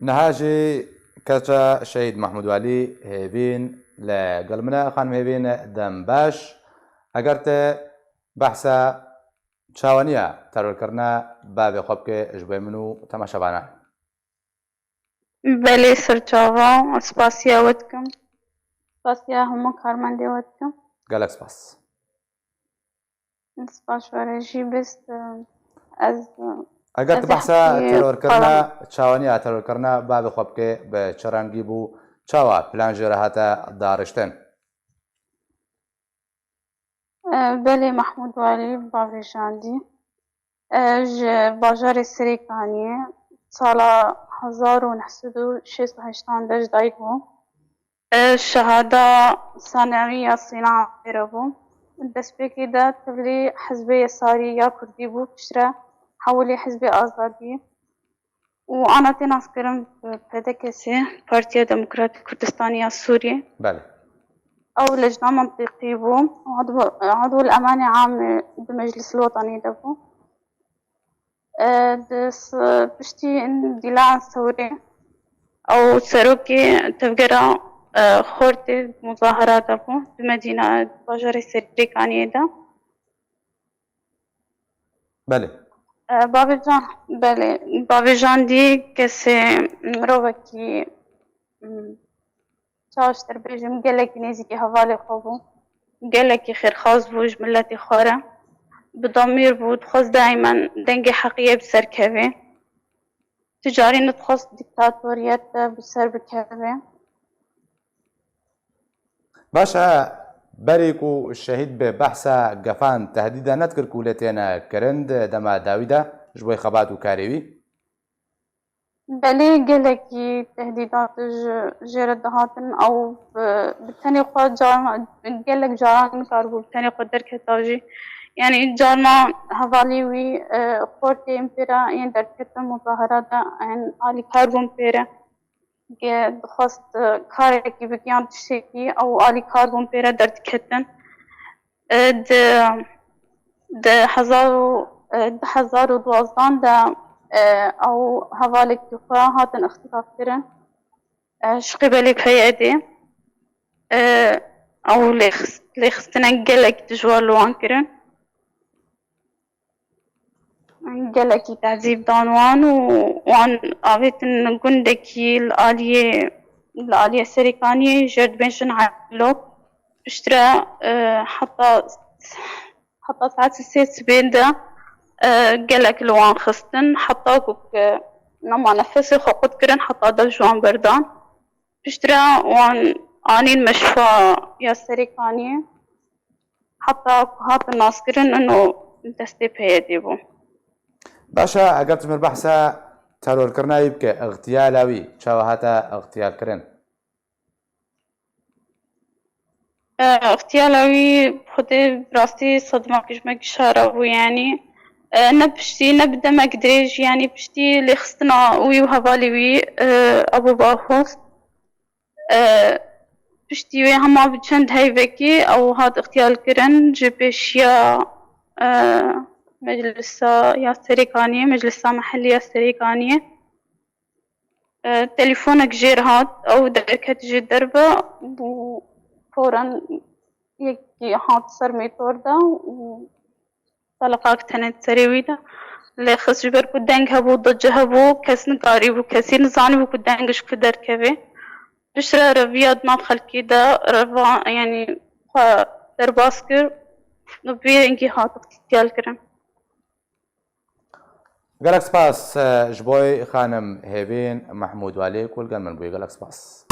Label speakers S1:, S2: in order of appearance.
S1: نهاجي كتا شهيد محمود والي هيبين لقلمنا خانم هيبين دم باش اگرت بحثا چاوانيا ترور کرنا باب خوب که جبه منو تماشا بانا
S2: بله سرچاوا سپاسیا ودکم سپاسیا همه کارمنده ودکم
S1: گلک سپاس
S2: سپاس ورجی بست از
S1: اگرت بحثا ترور کرنا چاوانيا ترور کرنا باب خوب که به چرانگی بو چاوا پلان جره هاتا دارشتن
S2: بله محمود والی باویجاندی باجار سریکانیه سالا 1986 دایک بو شهاده ثانویه صناعه بو دست بکی دا تبلی حزب یساری یا کردی بو پشتره حولی حزب آزادی وأنا تناس كرم بدكسي بارتيا ديمقراطية كردستانية سوريا
S1: بله
S2: أو لجنة منطقي بو عضو الأمانة عام بمجلس الوطني دبو دس بشتي إن دلاع ثوري أو سروكي تفجر خورتي مظاهرات دبو بمدينة باجر السريكانية دا
S1: بله
S2: باویجان بله باویجان دی کسی مروکی چاشتر بيجم قالك نيزكي هوالي خوبو قالك خيرخاز بوج ملتي خورا بضمير بود خاص دائما دنجي حقيقة بسر كبه تجاري نتخص ديكتاتوريات بسر بكبه
S1: باشا بريكو الشهيد ببحثا قفان تهديدا نذكر كولتين كرند دما داويدا جوي خبات وكاريوي
S2: بلي قالك تهديدات جيرة دهاتن أو بالتاني قد جارنا قالك جاران كاربو بالتاني قدر كتاجي يعني جارنا هوالي وي خورتي امبيرا يعني دركت مظاهرات عن علي كاربو امبيرا خواست کارێکی بگیان تشتێکی ئەو ئالی کار بۆم پێرە دەردکردن هەزار و دوازداندا ئەو هەواڵێکی خۆ هاتن اختلاافکردن شقیبەلێک هەیەدێ ئەو لێخستنە گەلێک دژوار لەوانکردن gelekî tezîb dan wan û wan avêtin gundekî li aliyê Serêkaniyê ji dibêjin Elok piştre heta saet sê sibên de gelek li wan xistin heta ku nema nefesê xwe qut kirin heta dev ji wan berdan piştre wan anîn meşfa ya Serêkaniyê heta ku hatin naskirin û destê peyedê bû
S1: باشا اگرت من بحثا ترور کرنا يبكى اغتيالاوي شاوهاتا اغتيال كرن
S2: اغتيالاوي خدي براستي صدمة كجمك شاربو يعني نبشتي نبدا ما قدريش يعني بشتي اللي خصنا وي وهبالي وي ابو باخوس بشتي وي هما بتشند هايفكي او هاد اغتيال كرن جبش يا مجلس يا سريكانية مجلس محلي يا سريكانية تليفونك جير هات أو دركت جي دربة وفورا يكي هات سر ميتور دا وطلقاك تنت سريوي دا اللي خص جبر كدنك هبو ضجه هبو كس نقاري بو كسي نزاني بو كدنكش كدر كبه بشرا ربياد ما خلقي دا ربا يعني درباسكر نبي انكي هات اختيال كرم
S1: گلک سپاس جبوی خانم هیبین محمود والی کل گن من بوی گلک سپاس